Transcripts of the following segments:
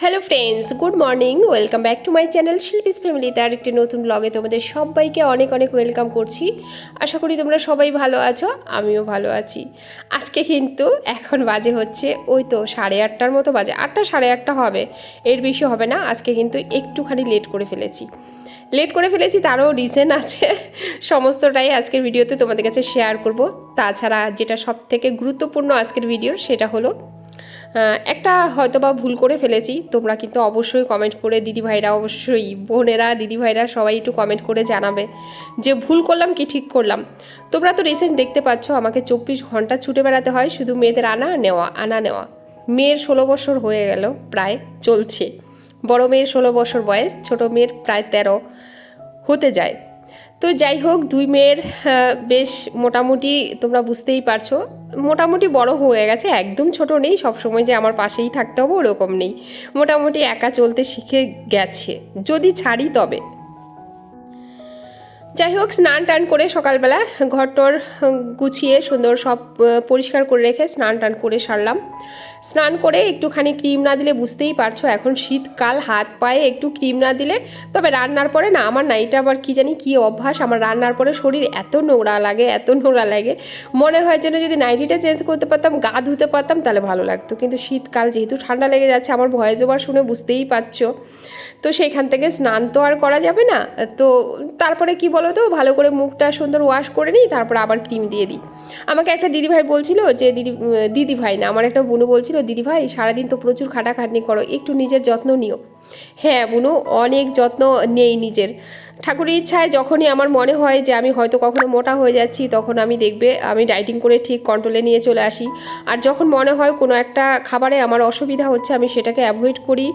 Hello friends, good morning. Welcome back to my channel Shilpi's ফ্যামিলিতে আরেকটি নতুন ব্লগে তোমাদের সবাইকে অনেক অনেক ওয়েলকাম করছি। আশা করি তোমরা সবাই ভালো আছো, আমিও ভালো আছি। আজকে কিন্তু এখন বাজে হচ্ছে ওই তো 8:30টার মতো বাজে, 8টা 8:30 হবে, এর বেশি হবে না। আজকে কিন্তু একটুখানি লেট করে ফেলেছি, তারও রিজন আছে। সমস্তটাই আজকের ভিডিওতে তোমাদের কাছে শেয়ার করব। তাছাড়া যেটা সব থেকে গুরুত্বপূর্ণ আজকের ভিডিওর, সেটা হলো একটা হয়তো বা ভুল করে ফেলেছি। তোমরা কিন্তু অবশ্যই কমেন্ট করে, দিদিভাইরা অবশ্যই, বোনেরা দিদিভাইরা সবাই একটু কমেন্ট করে জানাবে যে ভুল করলাম কি ঠিক করলাম। তোমরা তো রিসেন্ট দেখতে পাচ্ছ আমাকে 24 ঘন্টা ছুটে বেড়াতে হয় শুধু মেয়েদের আনা নেওয়া। মেয়ের 16 বছর হয়ে গেল, প্রায় চলছে। বড় মেয়ের 16 বছর বয়স, ছোট মেয়ের প্রায় 13 হতে যায়। তো যাই হোক, দুই মেয়ের বেশ মোটামুটি তোমরা বুঝতেই পারছো, মোটামুটি বড় হয়ে গেছে, একদম ছোট নেই, সবসময় যে আমার পাশেই থাকতে হবে ওরকম নেই। মোটামুটি একা চলতে শিখে গেছে, যদি ছাড়ি তবে। যাই হোক, স্নান টান করে সকালবেলা ঘরটর গুছিয়ে সুন্দর সব পরিষ্কার করে রেখে স্নান টান করে সারলাম। স্নান করে একটুখানি ক্রিম না দিলে, বুঝতেই পারছো এখন শীতকাল, হাত পায়ে একটু ক্রিম না দিলে, তবে রান্নার পরে না, আমার না এটা আবার কী জানি কী অভ্যাস, আমার রান্নার পরে শরীর এত নোংরা লাগে, মনে হয় যেন যদি নাইটিটা চেঞ্জ করতে পারতাম, গা ধুতে পারতাম, তাহলে ভালো লাগতো। কিন্তু শীতকাল যেহেতু ঠান্ডা লেগে যাচ্ছে, আমার ভয়েস ওভার শুনে বুঝতেই পারছো, তো সেইখান থেকে স্নান তো আর করা যাবে না। তো তারপরে কি বলো তো, ভালো করে মুখটা সুন্দর ওয়াশ করে নিই, তারপরে আবার ক্রিম দিয়ে দিই। আমাকে একটা দিদিভাই বলছিল যে দিদিভাই না, আমার একটা বুনু বলছিল, দিদিভাই সারাদিন তো প্রচুর খাটাখাটনি করো, একটু নিজের যত্ন নিও। হ্যাঁ বুনু, অনেক যত্ন নেই নিজের। ঠাকুরের ইচ্ছায় যখনই আমার মনে হয় যে আমি হয়তো কখনো মোটা হয়ে যাচ্ছি, তখন আমি ডায়েটিং করে ঠিক কন্ট্রোলে নিয়ে চলে আসি। আর যখন মনে হয় কোনো একটা খাবারে আমার অসুবিধা হচ্ছে, আমি সেটাকে অ্যাভয়েড করি।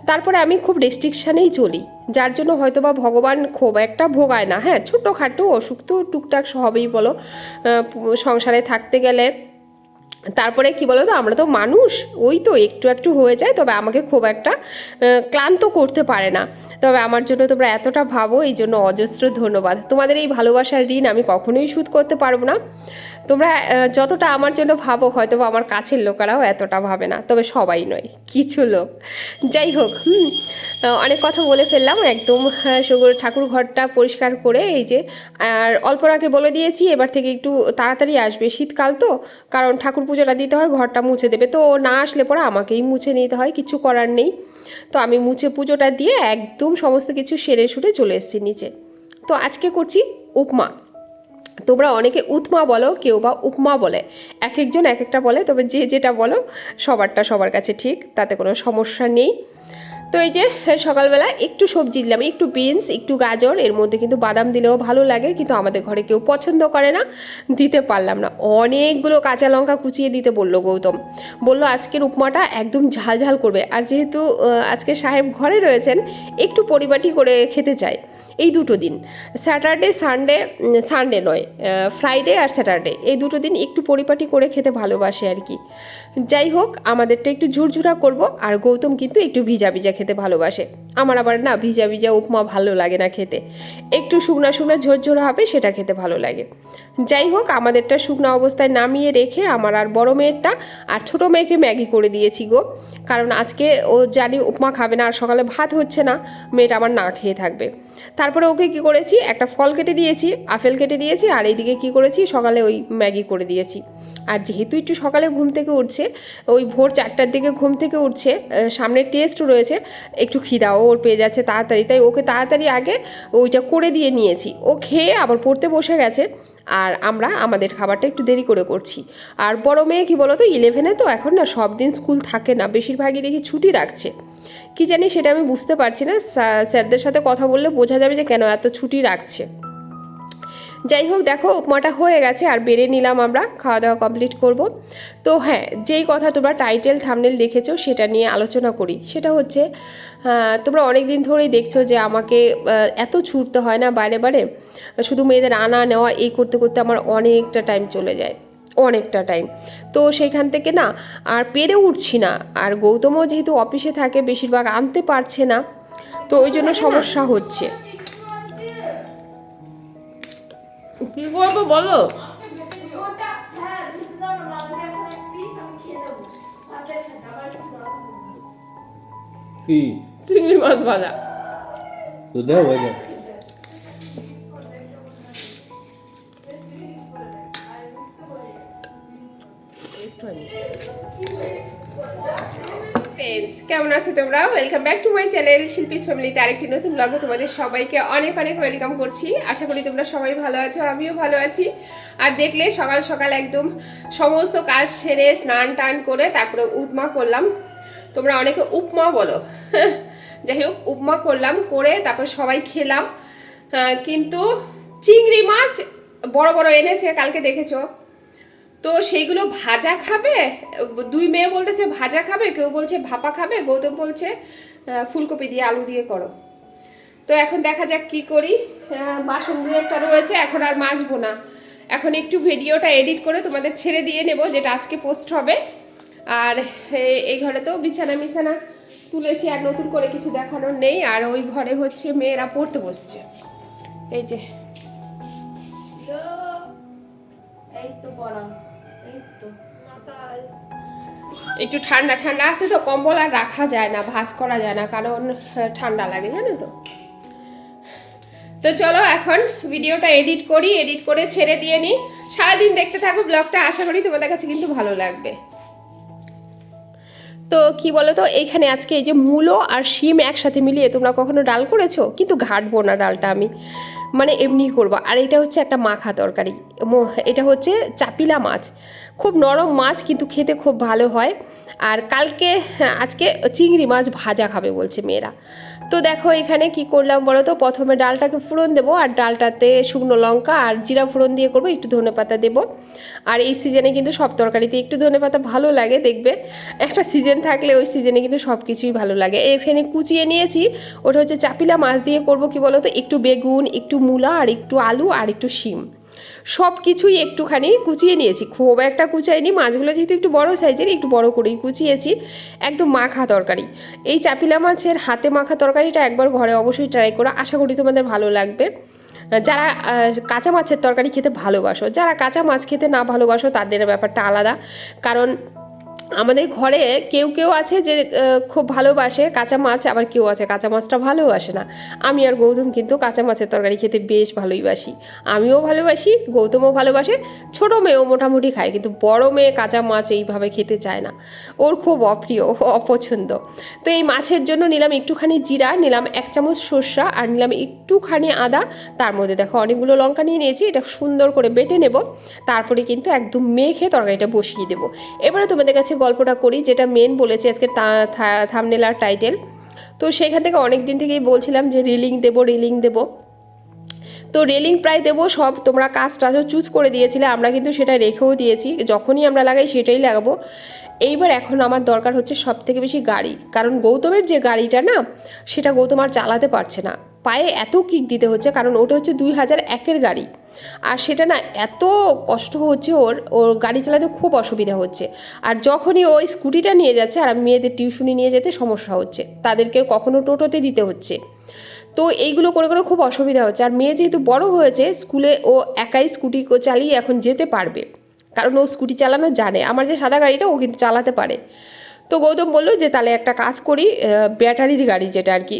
তারপরে আমি খুব রেস্ট্রিকশানেই চলি, যার জন্য হয়তো বা ভগবান খুব একটা ভোগায় না। হ্যাঁ, ছোটোখাটো অসুখ তো টুকটাক হবেই বলো, সংসারে থাকতে গেলে। তারপরে কি বলো তো, আমরা তো মানুষ, ওই তো একটু একটু হয়ে যায়, তবে আমাকে খুব একটা ক্লান্ত করতে পারে না। তবে আমার জন্য তোমরা এতটা ভাবো, এই জন্য অজস্র ধন্যবাদ। তোমাদের এই ভালোবাসার ঋণ আমি কখনোই শোধ করতে পারবো না। তোমরা যতটা আমার জন্য ভাবো, হয়তো আমার কাছের লোকেরাও এতটা ভাবে না, তবে সবাই নয়, কিছু লোক। যাই হোক, অনেক কথা বলে ফেললাম। একদম ঠাকুর ঘরটা পরিষ্কার করে, এই যে, আর অল্পনাকে বলে দিয়েছি এবার থেকে একটু তাড়াতাড়ি আসবে, শীতকাল তো, কারণ ঠাকুর পুজোটা দিতে হয়, ঘরটা মুছে দেবে। তো না আসলে পরে আমাকেই মুছে নিতে হয়, কিছু করার নেই। তো আমি মুছে পুজোটা দিয়ে একদম সমস্ত কিছু সেরে সুরে চলে এসেছি নিচে। তো আজকে করছি উপমা। তোমরা অনেকে উৎমা বলো, কেউ বা উপমা বলে, এক একজন এক একটা বলে, তবে যে যেটা বলো সবারটা সবার কাছে ঠিক, তাতে কোনো সমস্যা নেই। তো এই যে সকালবেলা একটু সবজি দিলাম, একটু বিনস, একটু গাজর, এর মধ্যে কিন্তু বাদাম দিলেও ভালো লাগে, কিন্তু আমাদের ঘরে কেউ পছন্দ করে না, দিতে পারলাম না। অনেকগুলো কাঁচা লঙ্কা কুচিয়ে দিতে বললো গৌতম, বলল আজকের উপমাটা একদম ঝাল ঝাল করবে। আর যেহেতু আজকে সাহেব ঘরে রয়েছেন, একটু পরিপাটি করে খেতে চায়। এই দুটো দিন, স্যাটারডে সানডে নয়, ফ্রাইডে আর স্যাটারডে, এই দুটো দিন একটু পরিপাটি করে খেতে ভালোবাসে আর কি। যাই হোক, আমাদেরটা একটু ঝুরঝুরা করব, আর গৌতম কিন্তু একটু ভিজা ভিজা খেতে ভালোবাসে। আমার আবার না, ভিজা ভিজা উপমা ভালো লাগে না খেতে, একটু শুকনা শুকনা ঝোরঝোরা হবে, সেটা খেতে ভালো লাগে। যাই হোক, আমাদেরটা শুকনো অবস্থায় নামিয়ে রেখে আমার আর বড় মেয়েরটা আর ছোটো মেয়েকে ম্যাগি করে দিয়েছি গো, কারণ আজকে ও জানি উপমা খাবে না, আর সকালে ভাত হচ্ছে না, মেয়েটা আমার না খেয়ে থাকবে। তারপরে ওকে কি করেছি, একটা ফল কেটে দিয়েছি, আপেল কেটে দিয়েছি, আর এইদিকে কি করেছি, সকালে ওই ম্যাগি করে দিয়েছি। আর যেহেতু একটু সকালে ঘুম থেকে উঠছে, ওই ভোর 4টার দিকে ঘুম থেকে উঠছে, সামনে টেস্ট রয়েছে, একটু খিদাও ওর পেয়ে যাচ্ছে তাড়াতাড়ি, তাই ওকে তাড়াতাড়ি আগে ওইটা করে দিয়ে নিয়েছি। ও খেয়ে আবার পড়তে বসে গেছে, আর আমরা আমাদের খাবারটা একটু দেরি করে করছি। আর বড় মেয়ে কি বলো তো, 11-এ, তো এখন না সব দিন স্কুল থাকে না, বেশিরভাগই দেখি ছুটি রাখছে। কি জানি সেটা আমি বুঝতে পারছি না, স্যারদের সাথে কথা বললে বোঝা যাবে যে কেন এত ছুটি রাখছে। যাই হোক, দেখো উপমাটা হয়ে গেছে, আর বেড়ে নিলাম, আমরা খাওয়া দাওয়া কমপ্লিট করব। তো হ্যাঁ, যেই কথা তোমরা টাইটেল থাম্বনেল দেখেছো সেটা নিয়ে আলোচনা করি, সেটা হচ্ছে তোমরা অনেক দিন ধরেই দেখছো যে আমাকে এত ছুটতে হয় না বাইরে বাইরে, শুধু মেয়েদের আনা নেওয়া এই করতে করতে আমার অনেকটা টাইম চলে যায়, অনেকটা টাইম। তো সেখান থেকে না আর পেরে উঠছি না, আর গৌতমও যেহেতু অফিসে থাকে বেশিরভাগ আনতে পারছে না, তো ওই জন্য সমস্যা হচ্ছে। কি করবো বলো? কি চিংড়ি মাছ ভাজা। তো দাও ভাই দাও। ফ্রেন্ডস, কেমন আছো তোমরা? Welcome back to my channel Shilpi's ফ্যামিলিতে আরেকটি নতুন ব্লগে তোমাদের সবাইকে অনেক অনেক ওয়েলকাম করছি। আশা করি তোমরা সবাই ভালো আছো, আমিও ভালো আছি। আর দেখলে সকাল সকাল একদম সমস্ত কাজ সেরে স্নান টান করে তারপরে উপমা করলাম। তোমরা অনেকে উপমা বলো, যাই হোক উপমা করলাম, করে তারপর সবাই খেলাম। কিন্তু চিংড়ি মাছ বড় বড় এনেছে, কালকে দেখেছো তো, সেইগুলো ভাজা খাবে। দুই মেয়ে বলতেছে ভাজা খাবে, কেউ বলছে ভাপা খাবে, গৌতম বলছে ফুলকপি দিয়ে আলু দিয়ে করো। তো এখন দেখা যাক কি করি। বাসন দু একটা রয়েছে, এখন আর মাজবো না। এখন একটু ভিডিওটা এডিট করে তোমাদের ছেড়ে দিয়ে নেব, যেটা আজকে পোস্ট হবে। আর এই ঘরে তো বিছানা তুলেছি, আর নতুন করে কিছু দেখানোর নেই। আর ওই ঘরে হচ্ছে মেয়েরা পড়তে বসছে, এই যে একটু ঠান্ডা ঠান্ডা আছে তো, কম্বল আর রাখা যায় না, ভাঁজ করা যায় না, কারণ ঠান্ডা লাগে জানো তো। তো চলো এখন ভিডিওটা এডিট করি, এডিট করে ছেড়ে দিয়ে নিই। সারাদিন দেখতে থাকো ব্লগটা, আশা করি তোমাদের কাছে কিন্তু ভালো লাগবে। তো কি বলো তো, এইখানে আজকে এই যে মূলো আর শিম একসাথে মিলিয়ে, তোমরা কখনো ডাল করেছো? কিন্তু ঘাটবো না ডালটা আমি, মানে এমনি করবো। আর এটা হচ্ছে একটা মাখা তরকারি, এটা হচ্ছে চাপিলা মাছ, খুব নরম মাছ কিন্তু খেতে খুব ভালো হয়। আর কালকে আজকে চিংড়ি মাছ ভাজা খাবে বলছে মেয়েরা। তো দেখো এখানে কি করলাম বলো তো, প্রথমে ডালটাকে ফোড়ন দেবো, আর ডালটাতে শুকনো লঙ্কা আর জিরা ফোড়ন দিয়ে করবো, একটু ধনেপাতা দেবো। আর এই সিজনে কিন্তু সব তরকারিতে একটু ধনেপাতা ভালো লাগে, দেখবে একটা সিজন থাকলে ওই সিজনে কিন্তু সব কিছুই ভালো লাগে। এখানে কুচিয়ে নিয়েছি, ওটা হচ্ছে চাপিলা মাছ দিয়ে করব। কি বলো তো, একটু বেগুন, একটু মূলা, আর একটু আলু, আর একটু শিম, সব কিছুই একটুখানি কুচিয়ে নিয়েছি, খুব একটা কুচাইনি। মাছগুলো যেহেতু একটু বড় সাইজের, একটু বড় করেই কুচিয়েছি। একদম মাখা তরকারি। এই চাপিলা মাছের হাতে মাখা তরকারিটা একবার ঘরে অবশ্যই ট্রাই করো, আশা করি তোমাদের ভালো লাগবে। যারা কাঁচা মাছের তরকারি খেতে ভালোবাসো, যারা কাঁচা মাছ খেতে না ভালোবাসো তাদের ব্যাপারটা আলাদা। কারণ আমাদের ঘরে কেউ কেউ আছে যে খুব ভালোবাসে কাঁচা মাছ, আবার কেউ আছে কাঁচা মাছটা ভালোবাসে না। আমি আর গৌতম কিন্তু কাঁচা মাছের তরকারি খেতে বেশ ভালোই বাসি, আমিও ভালোবাসি, গৌতমও ভালোবাসে, ছোটো মেয়েও মোটামুটি খায়, কিন্তু বড় মেয়ে কাঁচা মাছ এইভাবে খেতে চায় না, ওর খুব অপ্রিয়, অপছন্দ। তো এই মাছের জন্য নিলাম একটুখানি জিরা, নিলাম 1 চামচ সর্ষা, আর নিলাম একটুখানি আদা। তার মধ্যে দেখো অনেকগুলো লঙ্কা নিয়ে নিয়েছি, এটা সুন্দর করে বেটে নেব। তারপরে কিন্তু একদম মেখে তরকারিটা বসিয়ে দেবো। এবারে তোমাদের কাছে গল্পটা করি, যেটা মেন বলেছি আজকে থাম্বনেল আর টাইটেল। তো সেখান থেকে অনেক দিন থেকেই বলছিলাম যে রিলিং দেবো। তো রেলিং প্রায় দেবো, সব তোমরা কাজ টাজও চুজ করে দিয়েছিলে, আমরা কিন্তু সেটা রেখেও দিয়েছি, যখনই আমরা লাগাই সেটাই লাগাবো। এইবার এখন আমার দরকার হচ্ছে সব থেকে বেশি গাড়ি, কারণ গৌতমের যে গাড়িটা না, সেটা গৌতম আর চালাতে পারছে না, পায়ে এত কিক দিতে হচ্ছে, কারণ ওটা হচ্ছে 2001-এর গাড়ি। আর সেটা না এত কষ্ট হচ্ছে, ওর গাড়ি চালাতে খুব অসুবিধা হচ্ছে। আর যখনই ওই স্কুটিটা নিয়ে যাচ্ছে, আর মেয়েদের টিউশনি নিয়ে যেতে সমস্যা হচ্ছে, তাদেরকে কখনো টোটোতে দিতে হচ্ছে। তো এইগুলো করে করে খুব অসুবিধা হচ্ছে। আর মেয়ে যেহেতু বড় হয়েছে, স্কুলে ও একাই স্কুটি চালিয়ে এখন যেতে পারবে, কারণ ও স্কুটি চালানো জানে। আমার যে সাদা গাড়িটা ও কিন্তু চালাতে পারে। তো গৌতম বললো যে তাহলে একটা কাজ করি, ব্যাটারির গাড়ি, যেটা আর কি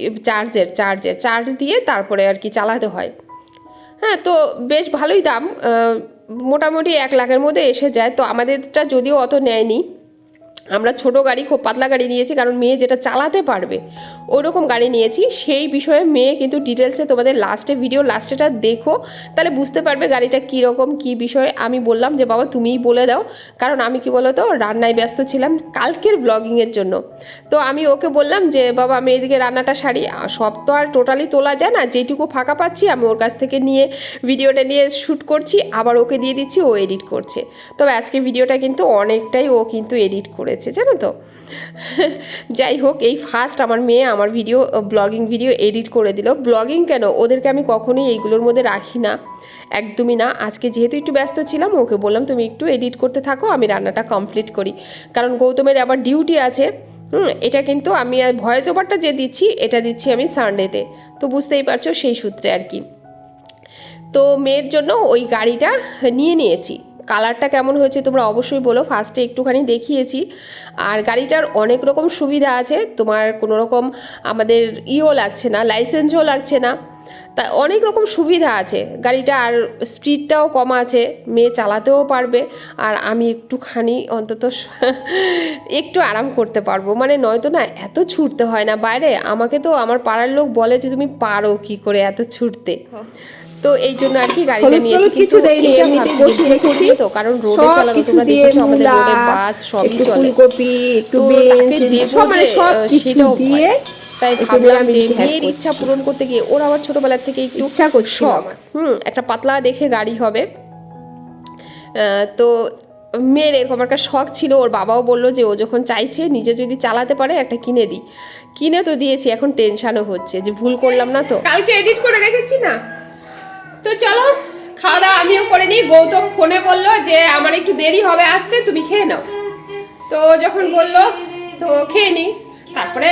চার্জ দিয়ে তারপরে আর কি চালাতে হয়। হ্যাঁ, তো বেশ ভালোই দাম, মোটামুটি 1 লাখের মধ্যে এসে যায়। তো আমাদেরটা যদিও অত নেয়নি, আমরা ছোট গাড়ি, খুব পাতলা গাড়ি নিয়েছি, কারণ মেয়ে যেটা চালাতে পারবে ওরকম গাড়ি নিয়েছি। সেই বিষয়ে মেয়ে কিন্তু ডিটেলসে তোমাদের ভিডিও লাস্টেটা দেখো, তাহলে বুঝতে পারবে গাড়িটা কীরকম কী বিষয়। আমি বললাম যে বাবা তুমিই বলে দাও, কারণ আমি কি বলো তো রান্নায় ব্যস্ত ছিলাম কালকের ব্লগিংয়ের জন্য। তো আমি ওকে বললাম যে বাবা আমি এদিকে রান্নাটা সারি, সব তো আর টোটালি তোলা যায় না, যেটুকু ফাঁকা পাচ্ছি আমি ওর কাছ থেকে নিয়ে ভিডিওটা নিয়ে শ্যুট করছি, আবার ওকে দিয়ে দিচ্ছি, ও এডিট করছে। তবে আজকে ভিডিওটা কিন্তু অনেকটাই ও কিন্তু এডিট করেছে। ফেলেছে জানো তো। যাই হোক, এই ফার্স্ট আমার মেয়ে আমার ভিডিও ব্লগিং ভিডিও এডিট করে দিল। ব্লগিং কেন, ওদেরকে আমি কখনোই এইগুলোর মধ্যে রাখি না, একদমই না। আজকে যেহেতু একটু ব্যস্ত ছিলাম, ওকে বললাম তুমি একটু এডিট করতে থাকো, আমি রান্নাটা কমপ্লিট করি, কারণ গৌতমের আবার ডিউটি আছে। এটা কিন্তু আমি ভয়েস ওভারটা যে দিচ্ছি, এটা দিচ্ছি আমি সানডেতে, তো বুঝতেই পারছো সেই সূত্রে আর কি। তো মেয়ের জন্য ওই গাড়িটা নিয়ে নিয়েছি। কালারটা কেমন হয়েছে তোমরা অবশ্যই বলো, ফার্স্টে একটুখানি দেখিয়েছি। আর গাড়িটার অনেক রকম সুবিধা আছে, তোমার কোনো রকম আমাদের লাগছে না, লাইসেন্সও লাগছে না, তা অনেক রকম সুবিধা আছে গাড়িটা। আর স্পিডটাও কম আছে, মেয়ে চালাতেও পারবে, আর আমি একটুখানি অন্তত একটু আরাম করতে পারবো। মানে নয়তো না এত ছুটতে হয় না বাইরে, আমাকে তো আমার পাড়ার লোক বলে যে তুমি পারো কি করে এত ছুটতে। তো এই জন্য আর কি গাড়িটা নিয়েছি, কিছু দেয়নি, এমনিতে বসিয়ে রেখেছি তো, কারণ রোডে চালানো তোমরা দেখেছো আমাদের রোডে বাস সবই চলে, ফুলকপি একটু বিনস মানে সব কিছু দিয়ে তাই ভাবলাম যে মেয়ের ইচ্ছা পূরণ করতে গিয়ে ওর আবার ছোটবেলা থেকে একটু ইচ্ছা করছে শখ, একটা পাতলা দেখে গাড়ি হবে। তো মেয়ের এরকম একটা শখ ছিল, ওর বাবাও বললো যে ও যখন চাইছে নিজে যদি চালাতে পারে একটা কিনে দিই, কিনে তো দিয়েছি, এখন টেনশনও হচ্ছে যে ভুল করলাম না তো। কালকে এডিট করে রেখেছি না, তো চলো খাওয়া দাওয়া আমিও করে নিই। গৌতম ফোনে বললো যে আমার একটু দেরি হবে আসতে, তুমি খেয়ে নাও, তো যখন বললো তো খেয়ে নিই, তারপরে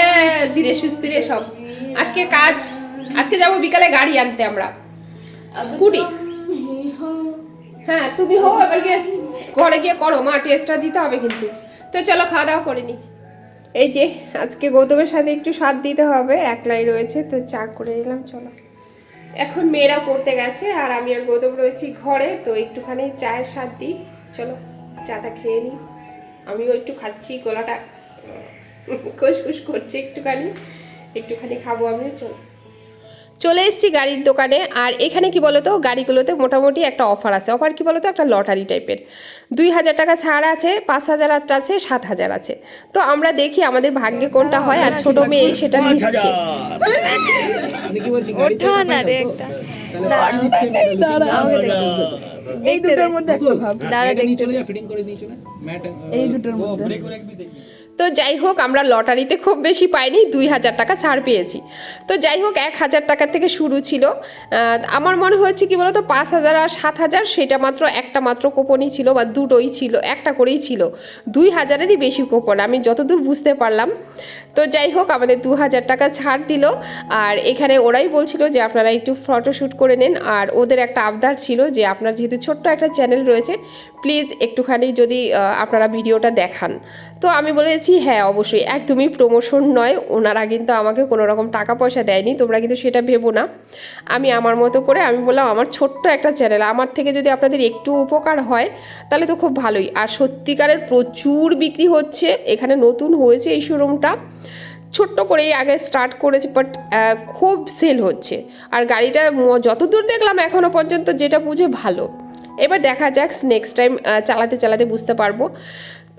ধীরে সুস্থিরে সব। আজকে কাজ, আজকে যাবো বিকালে গাড়ি আনতে আমরা, স্কুটি। হ্যাঁ তুমি হো, এবার গিয়ে ঘরে গিয়ে করো, মা টেস্টটা দিতে হবে কিন্তু। তো চলো খাওয়া দাওয়া করে নিই। এই যে আজকে গৌতমের সাথে একটু স্বাদ দিতে হবে, একলাই রয়েছে তো চা করে নিলাম। চলো, এখন মেয়েরা পড়তে গেছে আর আমি আর গৌতম রয়েছি ঘরে, তো একটুখানি চায়ের স্বাদ দিই। চলো চাটা খেয়ে নিই, আমিও একটু খাচ্ছি, গলাটা খুশখুশ করছে, একটুখানি খাবো আমিও। চলে এসেছি গাড়ির দোকানে। আর এখানে কি বলতো, গাড়িগুলোতে মোটামুটি একটা অফার আছে। অফার কি বলতো, একটা লটারি টাইপের, 2000 টাকা ছাড় আছে, 5000 আছে, 7000 আছে। তো আমরা দেখি আমাদের ভাগ্যে কোনটা হয়, আর ছোট মেয়ে সেটা নিচ্ছে। এই দুটোর মধ্যে একটা ভাব, দাঁড়া দেখতে এই দুটোর মধ্যে। তো যাই হোক, আমরা লটারিতে খুব বেশি পাইনি, 2000 টাকা ছাড় পেয়েছি। তো যাই হোক, 1000 টাকা থেকে শুরু ছিল। আমার মনে হচ্ছে কি বলতো, 5000 আর 7000 সেটা মাত্র একটা মাত্র কুপনই ছিল, বা দুটোই ছিল, একটা করেই ছিল, 2000-এরই বেশি কুপন আমি যতদূর বুঝতে পারলাম। তো যাই হোক, আমাদের 2000 টাকা ছাড় দিল। আর এখানে ওরাই বলছিল যে আপনারা একটু ফটোশ্যুট করে নেন, আর ওদের একটা আবদার ছিল যে আপনার যেহেতু ছোট্ট একটা চ্যানেল রয়েছে, প্লিজ একটুখানি যদি আপনারা ভিডিওটা দেখান। তো আমি বলেছি হ্যাঁ অবশ্যই, একদমই প্রমোশন নয়, ওনারা কিন্তু আমাকে কোনো রকম টাকা পয়সা দেয়নি, তোমরা কিন্তু সেটা ভেবো না। আমি আমার মতো করে আমি বললাম আমার ছোট্ট একটা চ্যানেল, আমার থেকে যদি আপনাদের একটু উপকার হয় তাহলে তো খুব ভালোই। আর সত্যিকারের প্রচুর বিক্রি হচ্ছে, এখানে নতুন হয়েছে এই শোরুমটা, ছোট্ট করেই আগে স্টার্ট করেছে, বাট খুব সেল হচ্ছে। আর গাড়িটা যতদূর দেখলাম এখনও পর্যন্ত যেটা বুঝে ভালো, এবার দেখা যাক নেক্সট টাইম চালাতে চালাতে বুঝতে পারবো।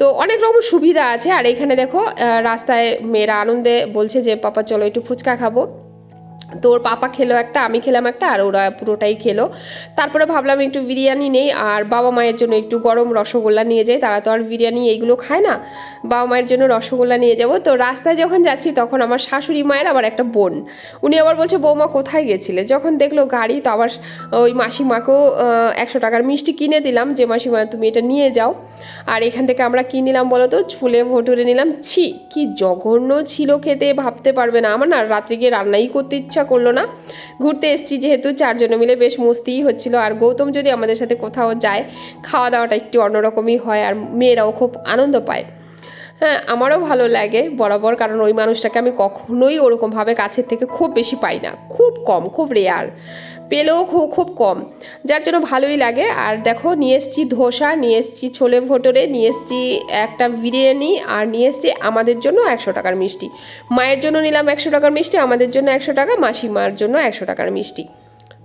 তো অনেক রকম সুবিধা আছে। আর এখানে দেখো রাস্তায় মেয়েরা আনন্দে বলছে যে পাপা চলো একটু ফুচকা খাবো, তো ওর পাপা খেলো একটা, আমি খেলাম একটা, আর ওরা পুরোটাই খেলো। তারপরে ভাবলাম একটু বিরিয়ানি নেই, আর বাবা মায়ের জন্য একটু গরম রসগোল্লা নিয়ে যাই, তারা তো আর বিরিয়ানি এইগুলো খায় না, বাবা মায়ের জন্য রসগোল্লা নিয়ে যাব। তো রাস্তায় যখন যাচ্ছি তখন আমার শাশুড়ি মায়ের আবার একটা বোন, উনি আবার বলছে বৌমা কোথায় গেছিলে, যখন দেখলো গাড়ি তো আবার ওই মাসিমাকেও 100 টাকার মিষ্টি কিনে দিলাম, যে মাসিমা তুমি এটা নিয়ে যাও। আর এখান থেকে আমরা কী নিলাম বলো তো, ছোলে ভটুরে নিলাম। ছি কি জঘন্য ছিল খেতে, ভাবতে পারবে না। আমার না রাত্রে গিয়ে রান্নাই করতে ইচ্ছা করলো না, ঘুরতে এসেছি যেহেতু 4 জনে মিলে বেশ মস্তিই হচ্ছিল। আর গৌতম যদি আমাদের সাথে কোথাও যায়, খাওয়া দাওয়াটা একটু অন্যরকমই হয়, আর মেয়েরাও খুব আনন্দ পায়। হ্যাঁ আমারও ভালো লাগে বরাবর, কারণ ওই মানুষটাকে আমি কখনোই ওরকমভাবে কাছের থেকে খুব বেশি পাই না, খুব কম, খুব রেয়ার, পেলেও খুব কম, যার জন্য ভালোই লাগে। আর দেখো নিয়ে এসেছি ধোসা, নিয়ে এসেছি ছোলে ভটোরে, নিয়ে এসেছি একটা বিরিয়ানি, আর নিয়ে এসেছি আমাদের জন্য 100 টাকার মিষ্টি। মায়ের জন্য নিলাম 100 টাকার মিষ্টি, আমাদের জন্য 100 টাকা, মাসিমার জন্য 100 টাকার মিষ্টি।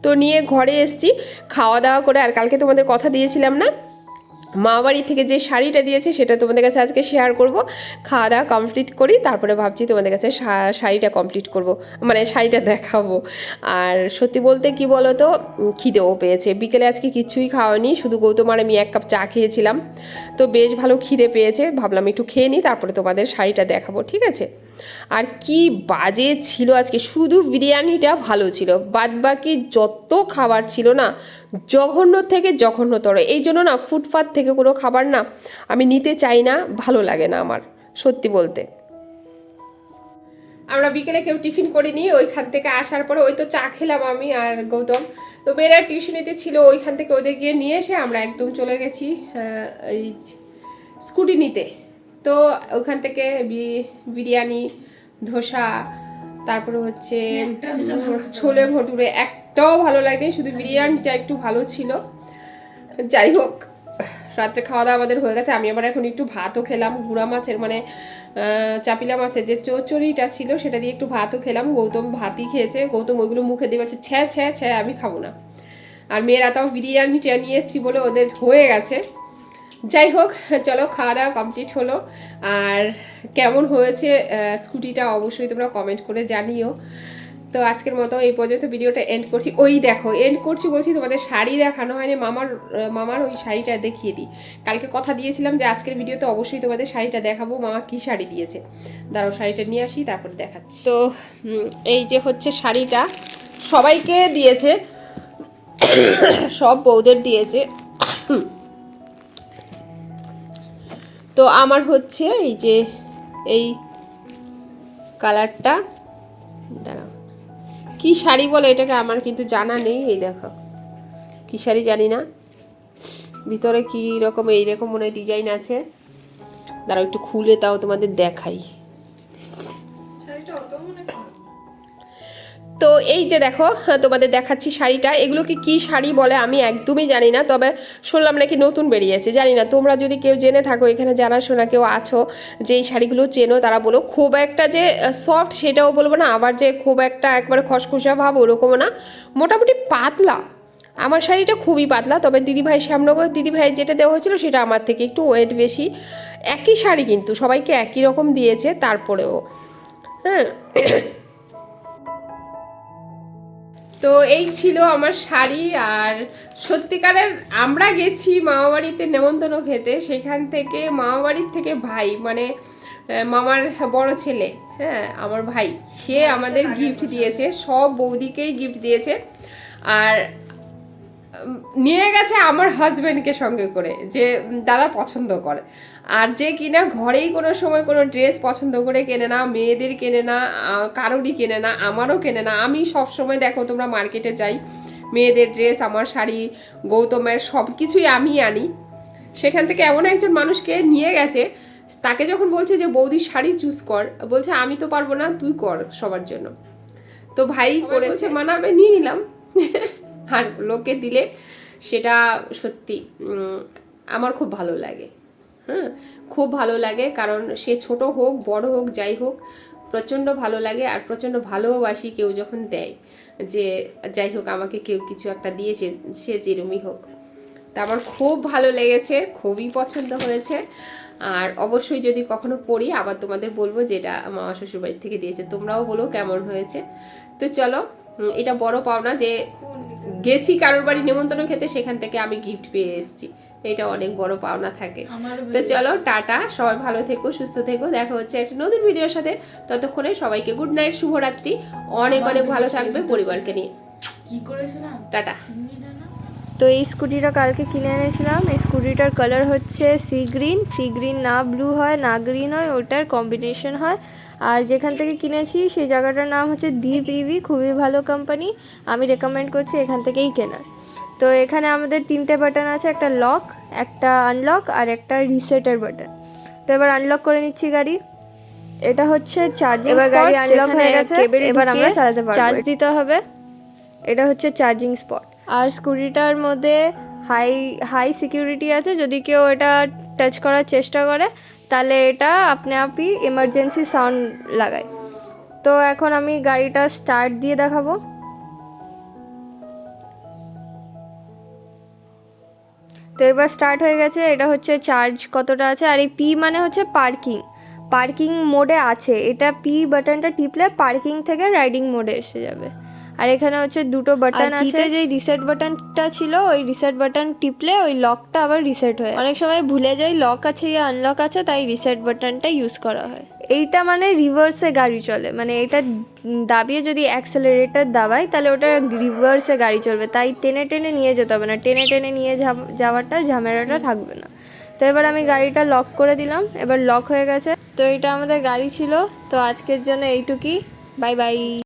তো নিয়ে ঘরে এসেছি খাওয়া দাওয়া করে। আর কালকে তোমাদের কথা দিয়েছিলাম না, মামাবাড়ি থেকে যে শাড়িটা দিয়েছে সেটা তোমাদের কাছে আজকে শেয়ার করব। খাওয়া দাওয়া কমপ্লিট করি, তারপরে ভাবছি তোমাদের কাছে শাড়িটা কমপ্লিট করব, মানে শাড়িটা দেখাবো। আর সত্যি বলতে কি বলো তো, খিদেও পেয়েছে। বিকেলে আজকে কিছুই খাওয়ানি, শুধু গৌতম আর আমি 1 কাপ চা খেয়েছিলাম। তো বেশ ভালো খিদে পেয়েছে, ভাবলাম একটু খেয়ে নিই, তারপরে তোমাদের শাড়িটা দেখাবো, ঠিক আছে? আর কি বাজে ছিল আজকে, শুধু বিরিয়ানিটা ভালো ছিল, বাদবাকি যত খাবার ছিল না জঘন্য থেকে জঘন্যতর। এই জন্য না ফুটপাত থেকে কোনো খাবার না আমি নিতে চাই না, ভালো লাগে না আমার, সত্যি বলতে। আমরা বিকেলে কেউ টিফিন করিনি, ওইখান থেকে আসার পরে ওই তো চা খেলাম আমি আর গৌতম। তো মেয়েরা টিউশনিতে ছিল, ওইখান থেকে ওদের গিয়ে নিয়ে এসে আমরা একদম চলে গেছি এই স্কুটি নিতে। তো ওখান থেকে বিরিয়ানি, ধোসা, তারপরে হচ্ছে ছোলে ভটুরে, একটাও ভালো লাগেনি, শুধু বিরিয়ানিটা একটু ভালো ছিল। যাই হোক, রাত্রে খাওয়া দাওয়া আমাদের হয়ে গেছে। আমি আবার এখন একটু ভাতও খেলাম, গুঁড়া মাছের মানে চাপিলা মাছের যে চচ্চড়িটা ছিল সেটা দিয়ে একটু ভাতও খেলাম। গৌতম ভাতই খেয়েছে, গৌতম ওইগুলো মুখে দিয়ে বলছে ছ্যা ছ্যা ছ্যা, আমি খাবো না। আর মেয়েরা তাও বিরিয়ানিটা নিয়ে এসেছি বলে ওদের হয়ে গেছে। যাই হোক, চলো খাওয়া দাওয়া কমপ্লিট হলো। আর কেমন হয়েছে স্কুটিটা অবশ্যই তোমরা কমেন্ট করে জানিও। তো আজকের মতো এই পর্যন্ত ভিডিওটা এন্ড করছি। ওই দেখো, এন্ড করছি বলছি, তোমাদের শাড়ি দেখানো হয়নি, মামার ওই শাড়িটা দেখিয়ে দিই। কালকে কথা দিয়েছিলাম যে আজকের ভিডিওতে অবশ্যই তোমাদের শাড়িটা দেখাবো। মামা কি শাড়ি দিয়েছে, দাঁড়াও শাড়িটা নিয়ে আসি তারপর দেখাচ্ছি। তো এই যে হচ্ছে শাড়িটা, সবাইকে দিয়েছে, সব বউদের দিয়েছে। তো আমার হচ্ছে এই যে এই কালারটা, দাঁড়াও কি শাড়ি বলে এটাকে, আমার কিন্তু জানা নেই। এই দেখো কি শাড়ি জানি না, ভিতরে কি রকম এইরকম মনে হয় ডিজাইন আছে। দাঁড়াও একটু খুলে তাও তোমাদের দেখাই। তো এই যে দেখো, তোমাদের দেখাচ্ছি শাড়িটা। এগুলোকে কি শাড়ি বলে আমি একদমই জানি না, তবে শুনলাম নাকি নতুন বেরিয়েছে, জানি না। তোমরা যদি কেউ জেনে থাকো, এখানে যারা শোনা কেউ আছো যে এই শাড়িগুলো চেনো, তারা বলো। খুব একটা যে সফট সেটাও বলবো না, আবার যে খুব একটা একবারে খসখসা ভাব ওরকমও না, মোটামুটি পাতলা। আমার শাড়িটা খুবই পাতলা, তবে দিদিভাই শ্যামনগর দিদিভাই যেটা দেওয়া হয়েছিল সেটা আমার থেকে একটু ওয়েট বেশি। একই শাড়ি কিন্তু সবাইকে একই রকম দিয়েছে, তারপরেও হ্যাঁ। তো এই ছিল আমার শাড়ি। আর সত্যিকারের আমরা গেছি মামাবাড়িতে নেমন্তন্ন খেতে, সেখান থেকে মামাবাড়ির থেকে ভাই মানে মামার বড় ছেলে, হ্যাঁ আমার ভাই, সে আমাদের গিফট দিয়েছে, সব বৌদিকেই গিফট দিয়েছে। আর নিয়ে গেছে আমার হাজব্যান্ডকে সঙ্গে করে, যে দাদা পছন্দ করে। আর যে কিনা ঘরেই কোনো সময় কোনো ড্রেস পছন্দ করে কেনে না, মেয়েদের কেনে না, কারোরই কেনে না, আমারও কেনে না। আমি সব সময় দেখো তোমরা মার্কেটে যাই, মেয়েদের ড্রেস, আমার শাড়ি, গৌতমের সব কিছুই আমি আনি। সেখান থেকে এমন একজন মানুষকে নিয়ে গেছে, তাকে যখন বলছে যে বৌদি শাড়ি চুজ কর, বলছে আমি তো পারবো না, তুই কর সবার জন্য। তো ভাই করেছে, মানাবে, নিয়ে নিলাম। আর লোকে দিলে সেটা সত্যি আমার খুব ভালো লাগে, হ্যাঁ খুব ভালো লাগে। কারণ সে ছোট হোক বড় হোক যাই হোক, প্রচণ্ড ভালো লাগে। আর প্রচণ্ড ভালোবাসি কেউ যখন দেয়, যে যাই হোক আমাকে কেউ কিছু একটা দিয়েছে, সে যেরমই হোক। তা আমার খুব ভালো লেগেছে, খুবই পছন্দ হয়েছে। আর অবশ্যই যদি কখনো পড়ি আবার তোমাদের বলবো যে এটা মামা শ্বশুরবাড়ির থেকে দিয়েছে, তোমরাও বলো কেমন হয়েছে। তো চলো, এটা বড় পাওনা যে গেছি কারোর বাড়ি নেমন্তন্ন খেতে, সেখান থেকে আমি গিফট পেয়ে এসেছি, এটা অনেক বড় পাওনা থাকে। তো চলো টাটা, সবাই ভালো থেকো, সুস্থ থেকো, দেখা হচ্ছে একটা নতুন ভিডিওর সাথে। ততক্ষণে সবাইকে গুড নাইট, শুভরাত্রি, অনেক অনেক ভালো থাকবে পরিবারকে নিয়ে। কি করেছিলাম টাটা। তো এই স্কুটিটা কালকে কিনে এনেছিলাম। এই স্কুটিটার কালার হচ্ছে সি গ্রিন, না ব্লু হয় না গ্রিন হয়, ওটার কম্বিনেশন হয়। আর যেখান থেকে কিনেছি সেই জায়গাটার নাম হচ্ছে দীপ ইভি, খুবই ভালো কোম্পানি, আমি রেকমেন্ড করছি এখান থেকেই কেনার। তো এখানে আমাদের 3টে বাটন আছে, একটা লক, একটা আনলক আর একটা রিসেটের বাটন। তো এবার আনলক করে নিচ্ছি গাড়ি। এটা হচ্ছে চার্জিং, এবার গাড়ি আনলক হয়ে গেছে, এবার আমরা চালাতে পারবো, চার্জ দিতে হবে। এটা হচ্ছে চার্জিং স্পট। আর স্কুটিটার মধ্যে হাই সিকিউরিটি আছে, যদি কেউ এটা টাচ করার চেষ্টা করে তাহলে এটা আপনি আপই এমার্জেন্সি সাউন্ড লাগায়। তো এখন আমি গাড়িটা স্টার্ট দিয়ে দেখাবো। তো এবার স্টার্ট হয়ে গেছে। এটা হচ্ছে চার্জ কতটা আছে, আর এই পি মানে হচ্ছে পার্কিং মোডে আছে। এটা পি বাটনটা টিপলে পার্কিং থেকে রাইডিং মোডে এসে যাবে। আর এখানে হচ্ছে দুটো বাটন আছে। কিতে যে রিসেট বাটনটা ছিল, ওই রিসেট বাটন টিপলে ওই লকটা আবার রিসেট হয়। অনেক সময় ভুলে যাই লক আছে ইয়া আনলক আছে, তাই রিসেট বাটনটা ইউজ করা হয়। এইটা মানে রিভার্সে গাড়ি চলে, মানে এটা দাবিয়ে যদি অ্যাক্সেলারেটর দাবাই তাহলে ওটা রিভার্সে গাড়ি চলবে, তাই টেনে টেনে নিয়ে যেতে হবে না, টেনে টেনে নিয়ে যাওয়াটা ঝামেলাটা থাকবে না। তো এবার আমি গাড়িটা লক করে দিলাম, এবার লক হয়ে গেছে। তো এটা আমাদের গাড়ি ছিল। তো আজকের জন্য এইটুকুই, বাই বাই।